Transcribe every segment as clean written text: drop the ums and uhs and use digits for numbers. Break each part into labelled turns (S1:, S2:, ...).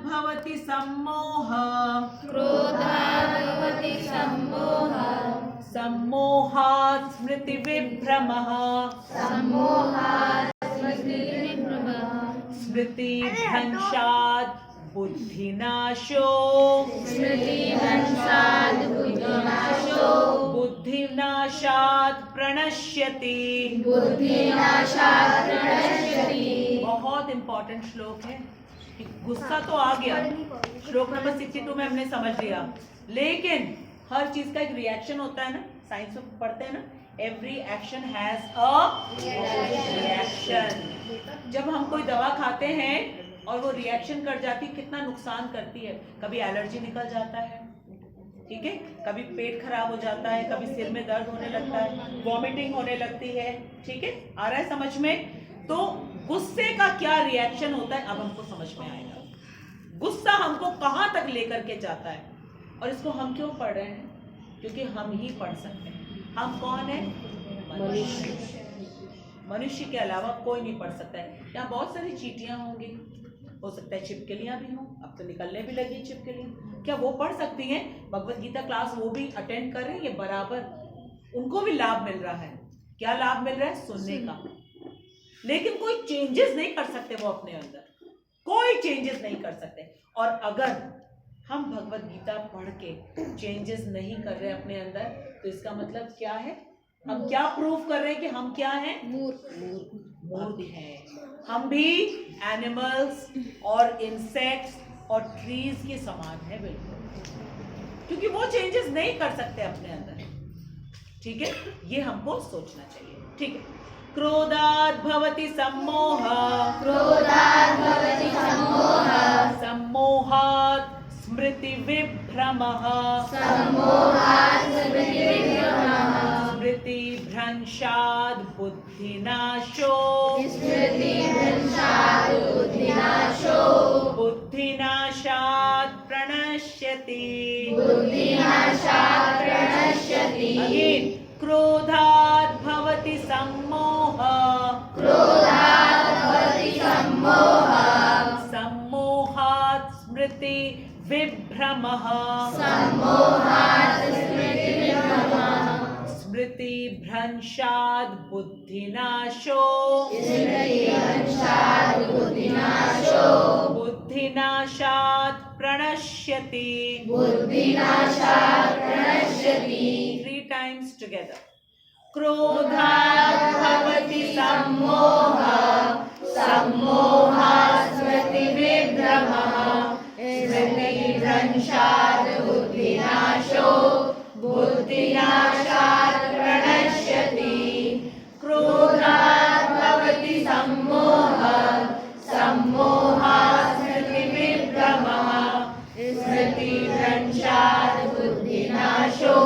S1: भवति सम्मोह सम्मोहात् स्मृतिविभ्रमः स्मृतिभ्रंशात् बुद्धिनाशो बुद्धिनाशात् प्रणश्यति। बहुत इंपॉर्टेंट श्लोक है। गुस्सा तो आ गया, श्लोक नंबर 62 में हमने समझ लिया, लेकिन हर चीज का एक रिएक्शन होता है ना, साइंस में पढ़ते हैं ना, every action has a reaction. जब हम कोई दवा खाते हैं और वो रिएक्शन कर जाती, कितना नुकसान करती है। कभी एलर्जी निकल जाता है, ठीक है, कभी पेट खराब हो जाता है, कभी सिर में दर्द होने लगता है, वॉमिटिंग होने लगती है, ठीक है, आ रहा है समझ में। तो गुस्से का क्या रिएक्शन होता है अब हमको समझ में आएगा। गुस्सा हमको कहां तक लेकर के जाता है, और इसको हम क्यों पढ़ रहे हैं? क्योंकि हम ही पढ़ सकते हैं। हम कौन है? मनुष्य। मनुष्य के अलावा कोई नहीं पढ़ सकता है। यहाँ बहुत सारी चींटियां होंगी, हो सकता है छिपकलियां भी हों, अब तो निकलने भी लगी छिपकलियां, क्या वो पढ़ सकती हैं? भगवत गीता क्लास वो भी अटेंड कर रहे हैं, ये बराबर, उनको भी लाभ मिल रहा है। क्या लाभ मिल रहा है? सुनने का। लेकिन कोई चेंजेस नहीं कर सकते वो अपने अंदर, कोई चेंजेस नहीं कर सकते। और अगर हम भगवत गीता पढ़ के चेंजेस नहीं कर रहे अपने अंदर, तो इसका मतलब क्या है? हम क्या प्रूफ कर रहे हैं कि हम क्या हैं? मूर्ख हैं। हम भी एनिमल्स और इंसेक्ट्स और ट्रीज के समान है बिल्कुल, क्योंकि वो चेंजेस नहीं कर सकते अपने अंदर, ठीक है। ये हमको सोचना चाहिए, ठीक है। क्रोधात् भवति सम्मोह सम्मोहात् स्मृति विभ्रमः स्मृति भ्रंशात् बुद्धिनाशो बुद्धिनाशात् प्रणश्यति। अगेन, क्रोधात् भवति सम्मोह सम्मोहात् स्मृति विभ्रमः स्मृति भ्रंशात् बुद्धिनाशो बुद्धिनाशात् प्रणश्यति। 3 times together. क्रोधात् भवति सम्मोह सम्मोहात् स्मृति विभ्रमः स्मृति भ्रंशात् बुद्धिनाशो बुद्धिनाशात् प्रणश्यति। क्रोधात् भवति सम्मोह सम्मोहात् स्मृति विभ्रमः स्मृति भ्रंशात् बुद्धिनाशो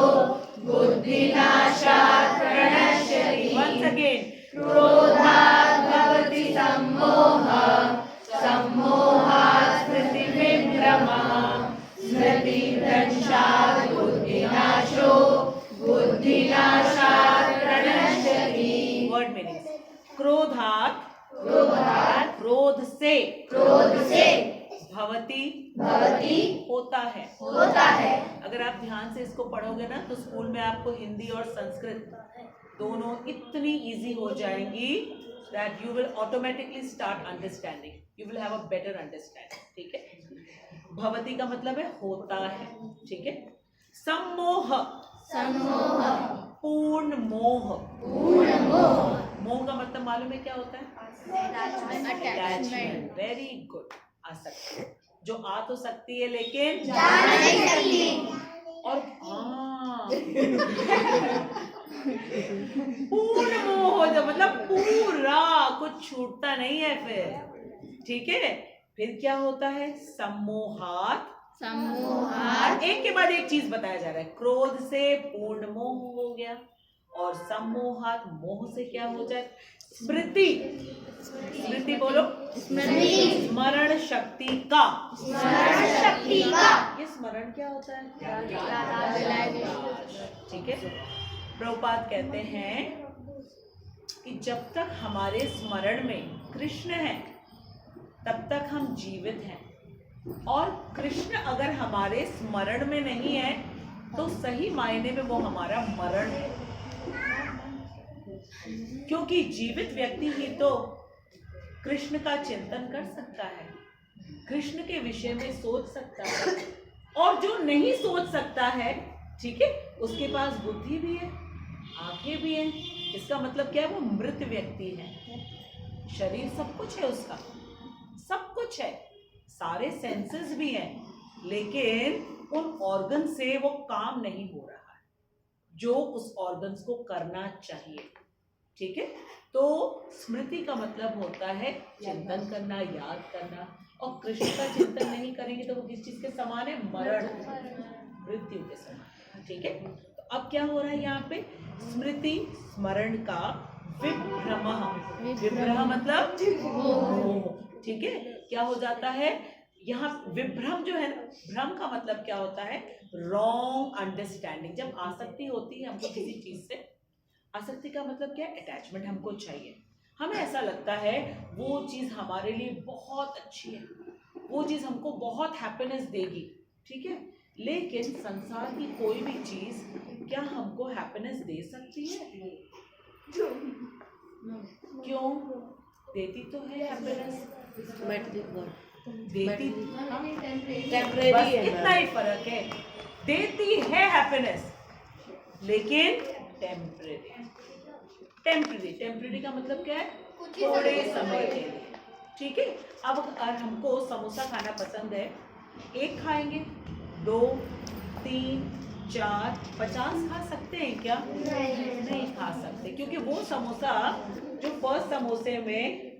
S1: बुद्धिनाशात् प्रणश्यति। Once again, क्रोधात् भवति सम्मोह सम्मोहात् स्मृति विभ्रमः स्मृति भ्रंशात् बुद्धिनाशो बुद्धिनाशात् प्रणश्यति। वर्ड मीनिंग: क्रोधात् क्रोध से भवति होता है। अगर आप ध्यान से इसको पढ़ोगे ना, तो स्कूल में आपको हिंदी और संस्कृत दोनों इतनी इजी हो जाएंगी that you will automatically start understanding. You will have a better understanding. ठीक है। भवति का मतलब है होता है, ठीक है। सम्मोह पूर्ण मोह। मोह का मतलब मालूम है क्या होता है? अटैचमेंट। Very good. आसक्ति, जो आ तो सकती है लेकिन जा नहीं सकती। और पूर्ण मोह हो जाए, मतलब पूरा कुछ छूटता नहीं है फिर, ठीक है। फिर क्या होता है? सम्मोहात् एक के बाद एक चीज बताया जा रहा है। क्रोध से पूर्ण मोह हो गया, और सम्मोहात् मोह से क्या हो जाए? स्मृति बोलो। स्मरण शक्ति का। ये स्मरण क्या होता है? ठीक है। प्रभुपाद कहते हैं कि जब तक हमारे स्मरण में कृष्ण है, तब तक हम जीवित हैं। और कृष्ण अगर हमारे स्मरण में नहीं है तो सही मायने में वो हमारा मरण है, क्योंकि जीवित व्यक्ति ही तो कृष्ण का चिंतन कर सकता है, कृष्ण के विषय में सोच सकता है। और जो नहीं सोच सकता है, ठीक है, उसके पास बुद्धि भी है, आंखें भी हैं, इसका मतलब क्या है, वो मृत व्यक्ति है। शरीर सब कुछ है उसका, सब कुछ है, सारे सेंसेस भी हैं, लेकिन उन ऑर्गन से वो काम नहीं हो रहा है जो उस ऑर्गन्स को करना चाहिए। ठीक है, तो स्मृति का मतलब होता है चिंतन करना, याद करना। और कृष्ण का चिंतन नहीं करेंगे तो वो किस चीज के समान है, मरण, मृत्यु के समान। ठीक है, तो अब क्या हो रहा है यहाँ पे, स्मृति स्मरण का विभ्रम, विभ्रम मतलब ठीक है, क्या हो जाता है यहाँ विभ्रम जो है ना, भ्रम का मतलब क्या होता है, रॉन्ग अंडरस्टैंडिंग। जब आसक्ति होती है हमको किसी चीज से, आसक्ति का मतलब क्या है, अटैचमेंट हमको चाहिए, हमें ऐसा लगता है वो चीज हमारे लिए बहुत अच्छी है, वो चीज हमको बहुत हैप्पीनेस देगी। ठीक है, लेकिन संसार की कोई भी चीज क्या हमको हैप्पीनेस दे सकती है? क्यों? देती तो है हैप्पीनेस, देती, बस इतना ही फर्क है, देती है हैप्पीनेस लेकिन टेम्परेरी। टेम्परेरी, टेम्परेरी का मतलब क्या है, थोड़े समय के लिए। ठीक है, अब अगर हमको समोसा खाना पसंद है, एक खाएंगे, 2, 3, 4, 50 खा सकते हैं क्या? नहीं खा सकते, क्योंकि वो समोसा जो फर्स्ट समोसे में,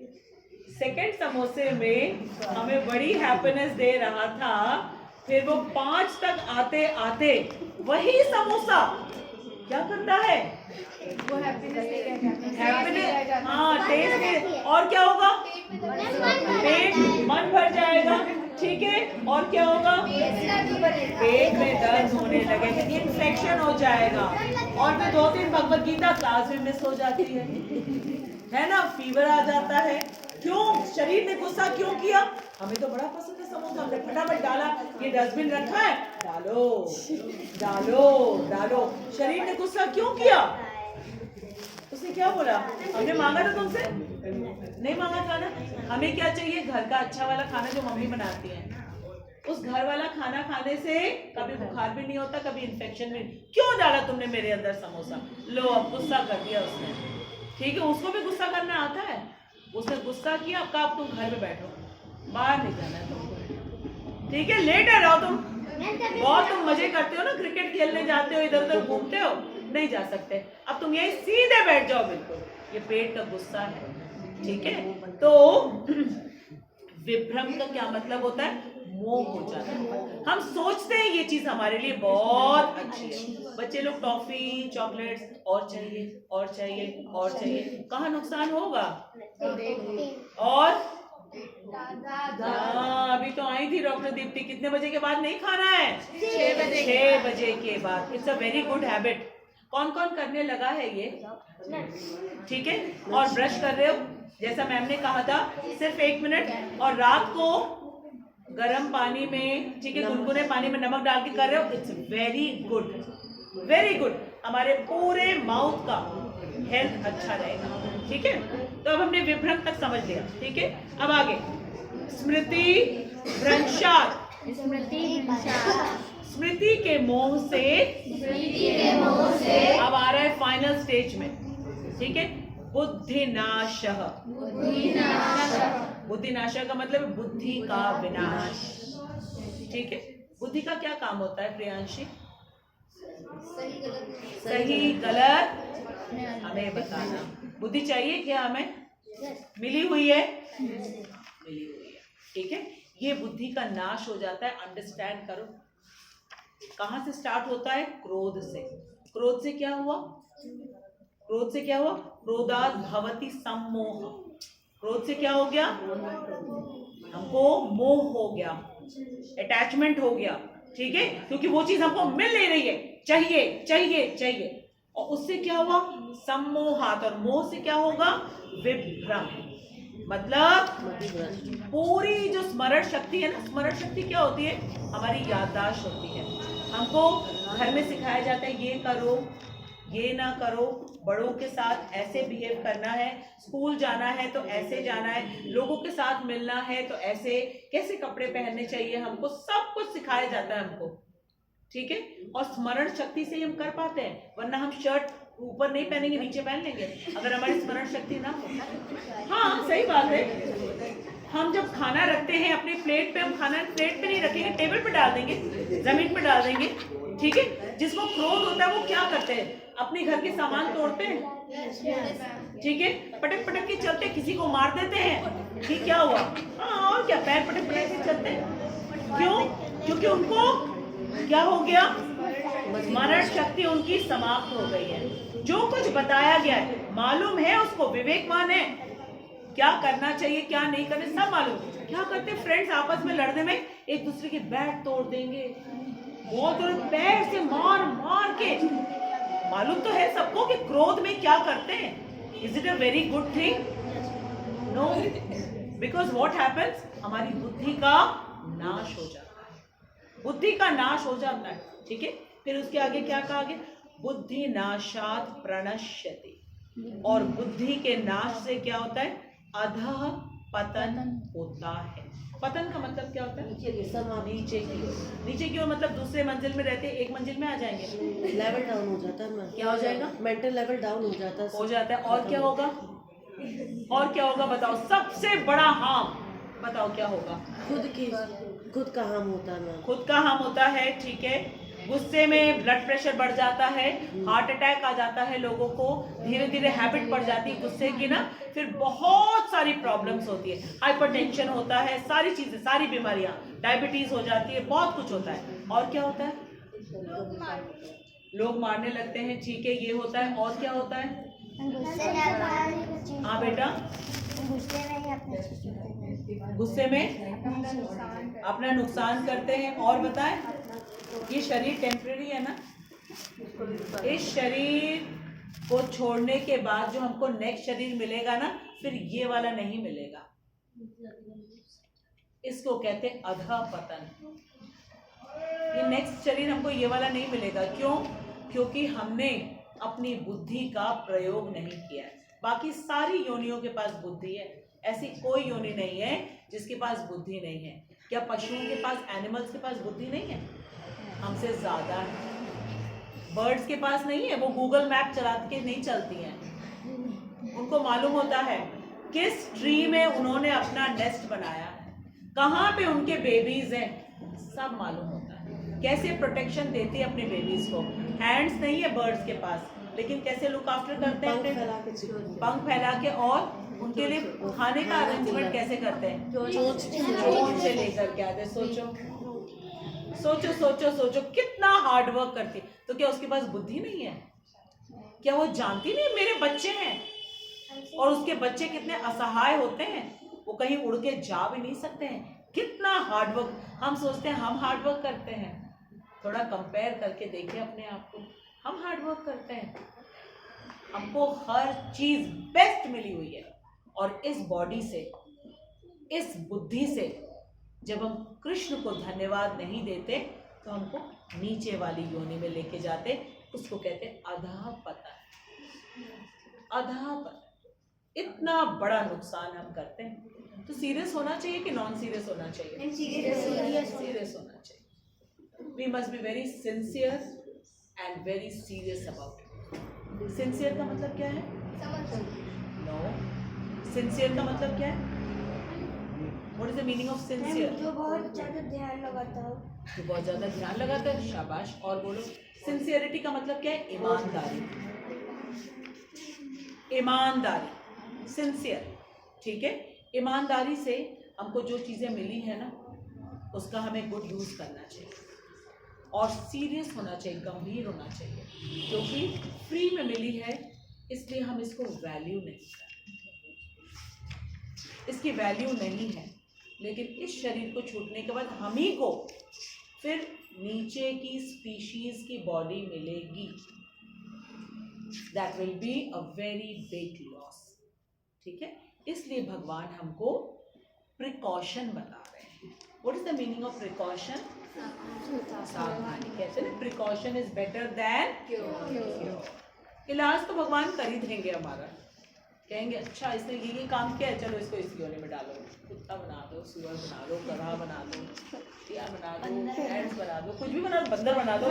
S1: सेकंड समोसे में हमें बड़ी हैप्पीनेस दे रहा था, फिर वो 5 तक आते आते वही समोसा क्या करता है,
S2: वो हैप्पीनेस,
S1: हाँ टेस्ट, और क्या होगा, पेट, मन भर जाएगा। ठीक है, और क्या होगा, पेट में दर्द होने लगेगा, इन्फेक्शन हो जाएगा, और फिर 2-3 भगवत गीता क्लास में मिस हो जाती है ना, फीवर आ जाता है। क्यों? शरीर ने गुस्सा क्यों किया? हमें तो बड़ा पसंद है समोसा, हमने फटाफट डाला, ये डस्टबिन रखा है, डालो डालो डालो। शरीर ने गुस्सा क्यों किया? उसने क्या बोला? हमने मांगा था तुमसे, नहीं मांगा था ना। हमें क्या चाहिए? घर का अच्छा वाला खाना जो मम्मी बनाती है। उस घर वाला खाना खाने से कभी बुखार भी नहीं होता, कभी इन्फेक्शन भी नहीं। क्यों डाला तुमने मेरे अंदर समोसा? लो, अब गुस्सा कर दिया उसने। ठीक है, उसको भी गुस्सा करना आता है, उसने गुस्सा किया, अब कहा अब तुम घर में बैठो, बाहर नहीं जाना है तुमको। ठीक है, लेटे रहो तुम, बहुत तुम मजे करते हो ना, क्रिकेट खेलने जाते हो, इधर उधर घूमते हो, नहीं जा सकते, अब तुम यही सीधे बैठ जाओ बिल्कुल। ये पेट का गुस्सा है। ठीक है, तो विभ्रम का क्या मतलब होता है? मोह हो जाता है। हम सोचते हैं ये चीज हमारे लिए बहुत अच्छी है। बच्चे लोग टॉफी, चॉकलेट्स, और चाहिए और चाहिए और चाहिए, कहाँ नुकसान होगा? और अभी तो आई थी डॉक्टर दीप्ति, कितने बजे के बाद नहीं खाना है? 6 बजे के बाद। It's a very good habit. कौन कौन करने लगा है ये? ठीक है, और ब्रश कर रहे हो, जैसा मैम ने कहा था, सिर्फ 1 मिनट, और रात को गर्म पानी में, ठीक है, गुनगुने पानी में नमक डाल के कर रहे हो, it's very good, very good. हमारे पूरे माउथ का हेल्थ अच्छा रहेगा। ठीक है, तो अब हमने विभ्रम तक समझ लिया। ठीक है, अब आगे स्मृति भ्रंशात, स्मृति के मोह से, अब आ रहा है फाइनल स्टेज में। ठीक है, बुद्धिनाशः, बुद्धिनाशः का मतलब बुद्धि का विनाश। ठीक है, बुद्धि का क्या काम होता है प्रियांशी? सही गलत हमें बताना। बुद्धि चाहिए क्या हमें? मिली हुई है, मिली हुई है। ठीक है, ये बुद्धि का नाश हो जाता है। अंडरस्टैंड करो, कहां से स्टार्ट होता है? क्रोध से। क्रोध से क्या हुआ? क्रोध से क्या हुआ? क्रोधात् भवति सम्मोह। क्रोध से क्या हो गया? हमको मोह हो गया, अटैचमेंट हो गया। ठीक है, क्योंकि वो चीज हमको मिल नहीं रही है, चाहिए चाहिए चाहिए, और उससे क्या हुआ? सम्मोहात्, और मोह से क्या होगा? विभ्रम। मतलब पूरी जो स्मरण शक्ति है ना, स्मरण शक्ति क्या होती है? हमारी याददाश्त होती है। हमको घर में सिखाया जाता है ये करो, ये ना करो, बड़ों के साथ ऐसे बिहेव करना है, स्कूल जाना है तो ऐसे जाना है, लोगों के साथ मिलना है तो ऐसे, कैसे कपड़े पहनने चाहिए, हमको सब कुछ सिखाया जाता है हमको, ठीक है। और स्मरण शक्ति से ही हम कर पाते हैं, वरना हम शर्ट ऊपर नहीं पहनेंगे, नीचे पहन लेंगे अगर हमारी स्मरण शक्ति ना हो। हाँ सही बात है। हम जब खाना रखते हैं अपनी प्लेट पे, हम खाना प्लेट पे नहीं रखेंगे, टेबल पे डाल देंगे, जमीन पे डाल देंगे, ठीक है। जिसको क्रोध होता है वो क्या करते हैं? अपने घर के सामान तोड़ते हैं, ठीक है, पटक पटक के चलते, किसी को मार देते हैं कि क्या हुआ? हाँ और क्या, पैर पटक पटक के चलते हैं। क्यों? क्योंकि उनको क्या हो गया? स्मरण शक्ति उनकी समाप्त हो गई है। जो कुछ बताया गया है मालूम है उसको, विवेकवान है, क्या करना चाहिए क्या नहीं करना सब मालूम। क्या करते फ्रेंड्स आपस में लड़ने में एक दूसरे के बैट तोड़ देंगे, बहुत पैर से मार मार के। मालूम तो है सबको कि क्रोध में क्या करते हैं। Is it a very good thing? No, because what happens, हमारी बुद्धि का नाश हो जाता है, बुद्धि का नाश हो जाता है, ठीक है। फिर उसके आगे क्या कहा गया? बुद्धि नाशात प्रणश्यति, और बुद्धि के नाश से क्या होता है? अधः पतन होता है। पतन का मतलब क्या होता है? नीचे की ओर। नीचे की ओर मतलब दूसरे मंजिल में रहते एक मंजिल में आ जाएंगे,
S3: लेवल डाउन हो जाता है।
S1: क्या हो जाएगा?
S3: मेंटल लेवल डाउन हो जाता
S1: है। और क्या होगा? और क्या होगा बताओ? सबसे बड़ा हार्म बताओ क्या होगा?
S3: खुद का हार्म होता है।
S1: खुद का हार्म होता है, ठीक है। गुस्से में ब्लड प्रेशर बढ़ जाता है, हार्ट अटैक आ जाता है लोगों को, धीरे धीरे हैबिट पड़ जाती है गुस्से की ना, फिर बहुत सारी प्रॉब्लम्स होती है, हाइपरटेंशन होता है, सारी चीजें, सारी बीमारियां, डायबिटीज हो जाती है, बहुत कुछ होता है। और क्या होता है? लोग मारने लगते हैं, ठीक है, ये होता है। और क्या होता है? हाँ बेटा, गुस्से में अपना नुकसान करते हैं। और बताएं, ये शरीर टेम्परेरी है ना, इस शरीर को छोड़ने के बाद जो हमको नेक्स्ट शरीर मिलेगा ना, फिर ये वाला नहीं मिलेगा, इसको कहते हैं अधःपतन। ये नेक्स्ट शरीर हमको ये वाला नहीं मिलेगा। क्यों? क्योंकि हमने अपनी बुद्धि का प्रयोग नहीं किया है। बाकी सारी योनियों के पास बुद्धि है, ऐसी कोई योनि नहीं है जिसके पास बुद्धि नहीं है। क्या पशुओं के पास, एनिमल्स के पास बुद्धि नहीं है? हमसे ज्यादा है। बर्ड्स के पास नहीं है, वो गूगल मैप चला के नहीं चलती हैं। उनको मालूम होता है किस ट्री में उन्होंने अपना नेस्ट बनाया है, कहाँ पे उनके बेबीज हैं, सब मालूम होता है। कैसे प्रोटेक्शन देती है अपने बेबीज को। हैंड्स नहीं है बर्ड्स के पास, लेकिन कैसे लुक आफ्टर करते हैं अपने, पंख फैला के। और उनके लिए खाने का अरेंजमेंट कैसे करते हैं? चोंच से लेकर के आते। सोचो सोचो सोचो सोचो कितना हार्ड वर्क करती है। तो क्या उसके पास बुद्धि नहीं है? क्या वो जानती नहीं मेरे बच्चे हैं? और उसके बच्चे कितने असहाय होते हैं, वो कहीं उड़ के जा भी नहीं सकते हैं। कितना हार्ड वर्क। हम सोचते हैं हम हार्ड वर्क करते हैं, थोड़ा कंपेयर करके देखिए अपने आप को। हम हार्ड वर्क करते हैं, हमको हर चीज बेस्ट मिली हुई है। और इस बॉडी से, इस बुद्धि से जब हम कृष्ण को धन्यवाद नहीं देते तो हमको नीचे वाली योनि में लेके जाते, उसको कहते अधःपतन। अधःपतन, इतना बड़ा नुकसान हम करते हैं। तो सीरियस होना चाहिए कि नॉन सीरियस होना चाहिए? सीरियस होना चाहिए। We must be very sincere and very serious about it. Sincere का मतलब क्या है? नो, सिंसियर का मतलब क्या है? What is the meaning of sincere?
S2: जो बहुत ज्यादा ध्यान लगाता हो।
S1: जो बहुत ज्यादा ध्यान लगाता है, शाबाश। और बोलो, सिंसियरिटी का मतलब क्या है? ईमानदारी। ईमानदारी, सिंसियर, ठीक है। ईमानदारी से हमको जो चीजें मिली है ना, उसका हमें गुड यूज करना चाहिए। और सीरियस होना चाहिए, गंभीर होना चाहिए, क्योंकि फ्री में मिली है, इसलिए हम इसको वैल्यू नहीं करते, इसकी वैल्यू नहीं है। लेकिन इस शरीर को छूटने के बाद हम ही को फिर नीचे की स्पीशीज की बॉडी मिलेगी। That will be a very big loss, ठीक है। इसलिए भगवान हमको प्रिकॉशन बता रहे हैं। What is the meaning of precaution? सावधानी। कहते हैं ना प्रिकॉशन इज बेटर देन इलाज तो भगवान कर ही देंगे हमारा। कहेंगे अच्छा इसने ये काम किया है, चलो इसको इस गोले में डालो, कुत्ता बना दो, सुअर बना दो, गधा बना दो, टिया बना दो, एंड्स बना दो, कुछ भी बना दो, बंदर बना दो।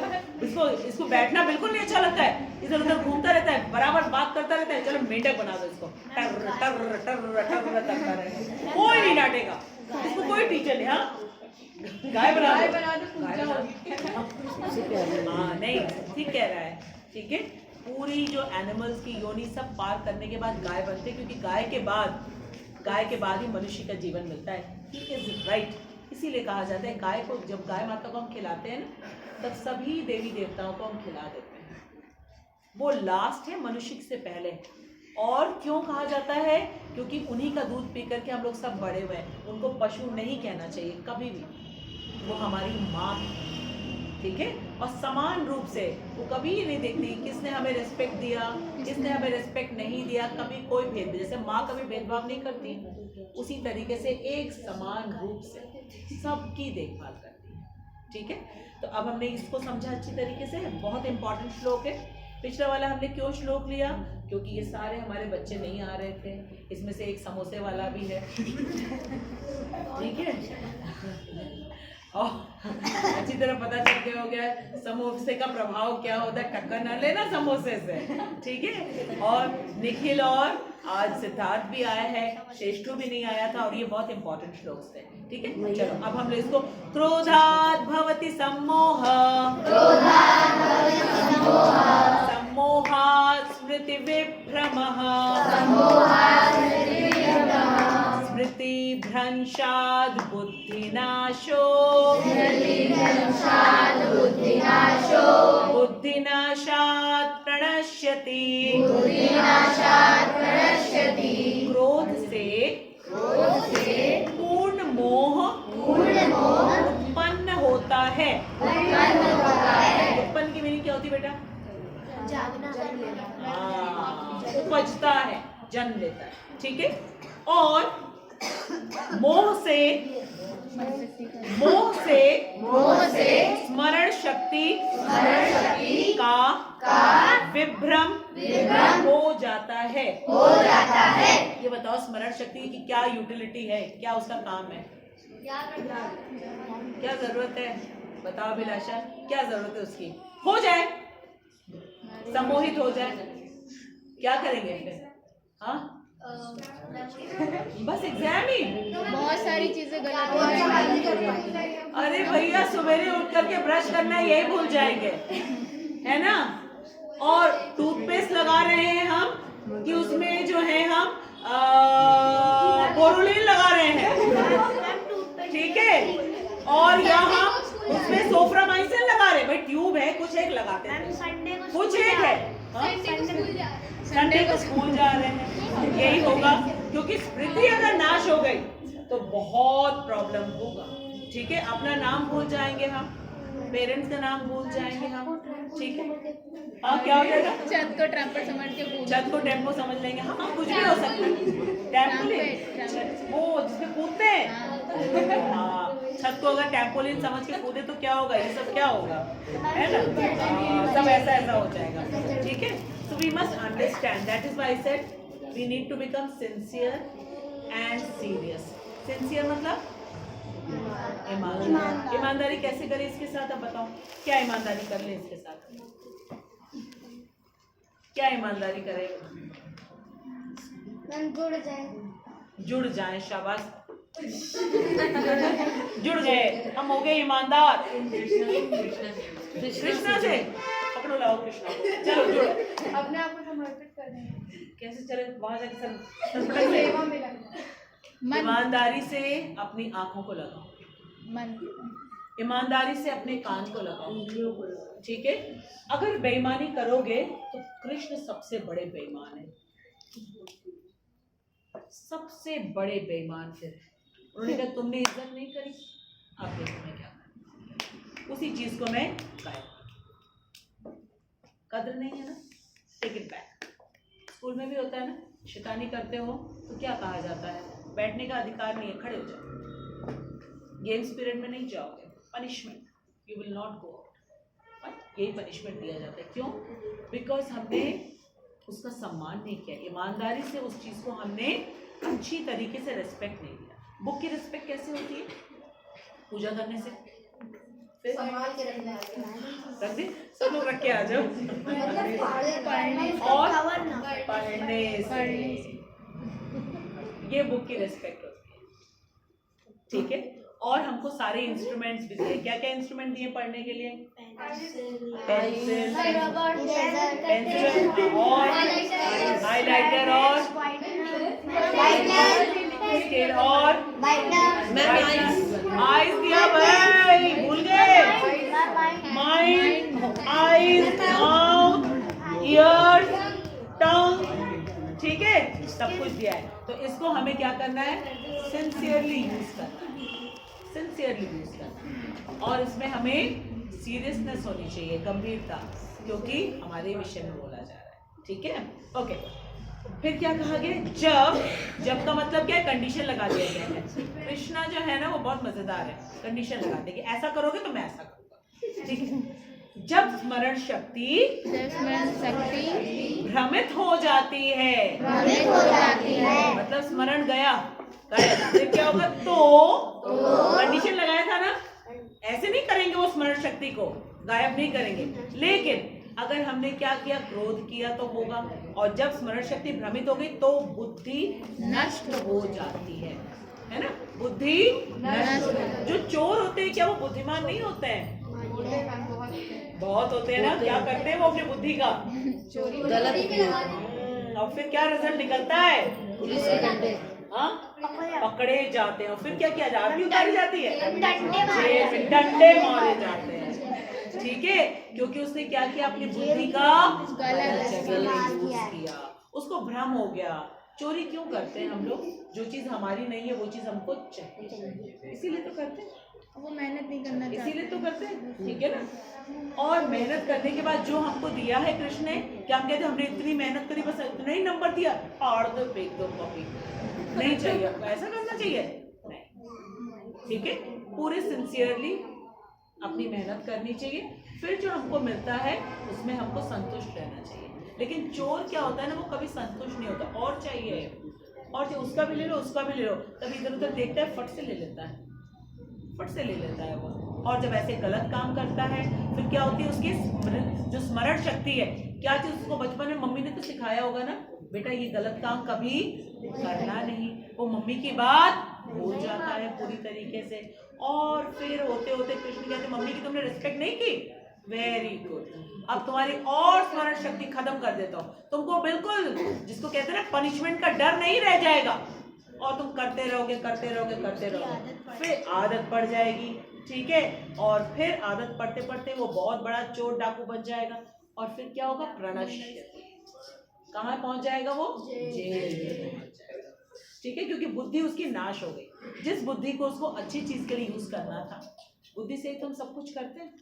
S1: इसको बैठना बिल्कुल नहीं अच्छा लगता है, इधर उधर घूमता रहता है, बराबर बात करता रहता है, चलो मेंढक बना दो इसको, टर टर टर टर करता रहे, कोई नहीं डांटेगा इसको, कोई टीचर नहीं। हाँ गाय बना दो, हाँ नहीं ठीक कह रहा है, ठीक है। पूरी जो एनिमल्स की योनि सब पार करने के बाद गाय बनते हैं, क्योंकि गाय के बाद ही मनुष्य का जीवन मिलता है। He is right. इसीलिए कहा जाता है गाय को, जब गाय माता को हम खिलाते हैं ना, तब सभी देवी देवताओं को हम खिला देते हैं। वो लास्ट है मनुष्य से पहले। और क्यों कहा जाता है? क्योंकि उन्हीं का दूध पी करके हम लोग सब बड़े हुए हैं। उनको पशु नहीं कहना चाहिए कभी भी, वो हमारी माँ है, ठीक है। और समान रूप से वो कभी नहीं देखती किसने हमें रिस्पेक्ट दिया, किसने हमें रिस्पेक्ट नहीं दिया, कभी कोई भेद, जैसे माँ कभी भेदभाव नहीं करती, उसी तरीके से एक समान रूप से सबकी देखभाल करती है, ठीक है। तो अब हमने इसको समझा अच्छी तरीके से। बहुत इंपॉर्टेंट श्लोक है। पिछला वाला हमने क्यों श्लोक लिया? क्योंकि ये सारे हमारे बच्चे नहीं आ रहे थे, इसमें से एक समोसे वाला भी है, ठीक है। और अच्छी तरह पता चल के हो गया समोसे का प्रभाव क्या होता है, टक्कर न लेना समोसे से, ठीक है। और निखिल और आज सिद्धार्थ भी आया है, श्रेष्ठू भी नहीं आया था, और ये बहुत इंपॉर्टेंट श्लोक थे, ठीक है। चलो अब हम लोग इसको क्रोधात् भवति सम्मोह, सम्मोहात् स्मृति विभ्रमः, स्मृति भ्रंशात् बुद्धिनाशो, बुद्धिनाशात् प्रणश्यति, क्रोध से पूर्ण मोह उत्पन्न होता है। उत्पन्न की मीनिंग क्या होती है बेटा? उपजता है, जन्म लेता है, ठीक है। और मोह से स्मरण शक्ति का विभ्रम हो जाता है। ये बताओ स्मरण शक्ति की क्या यूटिलिटी है, क्या उसका काम है, क्या जरूरत है? बताओ अभिलाषा, क्या जरूरत है उसकी? हो जाए, सम्मोहित हो जाए, क्या करेंगे फिर? हाँ बस एग्जाम ही,
S4: बहुत सारी चीजें गलत हो रही।
S1: अरे भैया सवेरे उठ करके ब्रश करना यही भूल जाएंगे, है ना। और टूथपेस्ट लगा रहे हैं हम कि उसमें जो है हम बोरोलिन लगा रहे हैं, ठीक है। और यहाँ उसमें सोफ्रामाइसिन लगा रहे हैं, भाई ट्यूब है, कुछ एक लगाते हैं, कुछ एक है। संडे को स्कूल जा रहे हैं, यही होगा। क्योंकि स्मृति अगर नाश हो गई तो बहुत प्रॉब्लम होगा, ठीक है। अपना नाम भूल जाएंगे हम, पेरेंट्स का नाम भूल जाएंगे हम, ठीक है। हाँ क्या हो जाएगा?
S4: छत को ट्रैम्पर समझ के,
S1: छत को टेम्पो समझ लेंगे। हाँ कुछ भी हो सकता है। टैम्पोलिन, वो जिसमें कूदते हैं, हाँ छत को अगर टैम्पोलिन समझ के कूदे तो क्या होगा? ये सब क्या होगा, है ना। सब ऐसा हो जाएगा, ठीक है। So we must understand. That is why I said we need to become sincere and serious. Sincere मतलब ईमानदारी। ईमानदारी कैसे करें इसके साथ? अब बताओ क्या ईमानदारी कर ले इसके साथ? क्या ईमानदारी करें? जुड़ जाए, शाबाश, जुड़ गए, हम हो गए ईमानदार। कृष्णा से पकड़ो, लाओ कृष्णा, चलो जुड़ो,
S4: अपने आप को समर्पित कर दें।
S1: कैसे चले वहां जाके ईमानदारी से अपनी आंखों को लगाओ,
S4: मन,
S1: ईमानदारी से अपने कान को लगाओ, ठीक है। अगर बेईमानी करोगे तो कृष्ण सबसे बड़े बेईमान है, सबसे बड़े बेईमान। फिर उन्होंने कहा तुमने इज्जत नहीं करी, आप देखो मैं क्या करूं, उसी चीज को मैं गायब। कद्र नहीं है ना, टेक इट बैक। स्कूल में भी होता है ना, शैतानी करते हो तो क्या कहा जाता है? बैठने का अधिकार नहीं है, खड़े हो जाओ। गेम्स पीरियड में नहीं जाओगे, punishment, you will not go out. यही पनिशमेंट दिया जाता है। क्यों? बिकॉज हमने उसका सम्मान नहीं किया, ईमानदारी से उस चीज़ को हमने अच्छी तरीके से रिस्पेक्ट नहीं दिया। बुक की रिस्पेक्ट कैसे होती है? पूजा करने से। फिर
S4: संभाल के रखना
S1: रख दे, सब लोग रख के आ जाओ। और पढ़ने से, ये बुक की रिस्पेक्ट होती है, ठीक है। और हमको सारे इंस्ट्रूमेंट्स भी दिए। क्या क्या इंस्ट्रूमेंट दिए पढ़ने के लिए? पेंसिल, और हाइलाइटर और स्केल और आइज दिया भाई, भूल गए? माइंड, आइज, माउथ, ईयर्स, टंग, ठीक है, सब कुछ दिया है। तो इसको हमें क्या करना है? सिंसियरली यूज करना है, सिंसियरली यूज करना है। और इसमें हमें सीरियसनेस होनी चाहिए, गंभीरता, क्योंकि हमारे विषय में बोला जा रहा है, ठीक है। ओके, फिर क्या कहा गया? जब का मतलब क्या है? कंडीशन लगा दिया गया है। कृष्णा जो है ना वो बहुत मजेदार है, कंडीशन लगाते कि ऐसा करोगे तो मैं ऐसा करूंगा, ठीक है। जब स्मरण शक्ति भ्रमित हो जाती है, मतलब स्मरण गया, फिर क्या होगा? तो कंडीशन लगाया था ना, ऐसे नहीं करेंगे वो स्मरण शक्ति को, गायब नहीं करेंगे। लेकिन अगर हमने क्या किया? क्रोध किया तो होगा। और जब स्मरण शक्ति भ्रमित हो गई तो बुद्धि नष्ट हो जाती है ना? बुद्धि नष्ट। जो चोर होते हैं क्या वो बुद्धिमान नहीं होते हैं? बहुत होते हैं ना। क्या करते हैं वो अपनी बुद्धि का?
S3: गलत।
S1: और फिर क्या रिजल्ट निकलता है?
S3: पुलिस के डंडे।
S1: हाँ, पकड़े जाते हैं। और फिर क्या किया जाता है? आदमी उतारी जाती है, डंडे मारे जाते हैं, ठीक है। क्योंकि उसने क्या किया? अपनी बुद्धि का गलत यूज किया, उसको भ्रम हो गया। चोरी क्यों करते हैं हम लोग? जो चीज हमारी नहीं है वो चीज हमको चाहिए, इसीलिए तो करते हैं।
S4: वो मेहनत नहीं करना चाहते,
S1: इसीलिए तो करते हैं, ठीक है ना। और मेहनत करने के बाद जो हमको दिया है कृष्ण ने, क्या हम कहते हैं हमने इतनी मेहनत करी बस इतना ही नंबर दिया, फाड़ दो, फेंक दो कॉपी, नहीं चाहिए। ऐसा करना चाहिए नहीं, ठीक है। पूरे सिंसियरली अपनी मेहनत करनी चाहिए, फिर जो हमको मिलता है उसमें हमको संतुष्ट रहना चाहिए। लेकिन चोर क्या होता है ना, वो कभी संतुष्ट नहीं होता, और चाहिए, और चाहिए, उसका भी ले लो, उसका भी ले लो। तब इधर उधर देखता है, फट से ले लेता है, फट से ले लेता है वो। और जब ऐसे गलत काम करता है फिर क्या होती है? उसकी जो स्मरण शक्ति है, क्या चीज उसको बचपन में मम्मी ने तो सिखाया होगा ना, बेटा ये गलत काम कभी करना नहीं। वो मम्मी की बात भूल जाता है पूरी तरीके से। और फिर होते होते कृष्ण कहते मम्मी की तुमने रिस्पेक्ट नहीं की, वेरी गुड, अब तुम्हारी और स्मरण शक्ति खत्म कर देता हूँ, तुमको बिल्कुल जिसको कहते हैं ना पनिशमेंट का डर नहीं रह जाएगा, और तुम करते रहोगे करते रहोगे करते रहोगे, फिर आदत पड़ जाएगी, ठीक है। और फिर आदत पड़ते पड़ते वो बहुत बड़ा चोर डाकू बन जाएगा। और फिर क्या होगा? प्रणश्यति, कहाँ पहुंच जाएगा वो? जेल में पहुंच जाएगा, ठीक है। क्योंकि बुद्धि उसकी नाश हो गई। जिस बुद्धि को उसको अच्छी चीज के लिए यूज करना था, बुद्धि से तो हम सब कुछ करते हैं,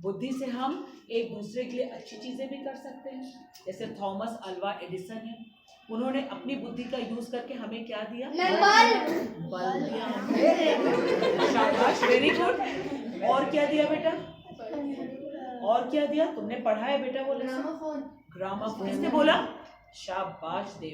S1: बुद्धि से हम एक दूसरे के लिए अच्छी चीजें भी कर सकते हैं। जैसे थॉमस अल्वा एडिसन है, उन्होंने अपनी बुद्धि का यूज करके हमें क्या दिया? बल दिया। शाबाश, वेरी गुड। और क्या दिया बेटा? और क्या दिया? तुमने पढ़ा है बेटा वो लेसन? ग्रामाफोन। किसने बोला? शाबाश देव,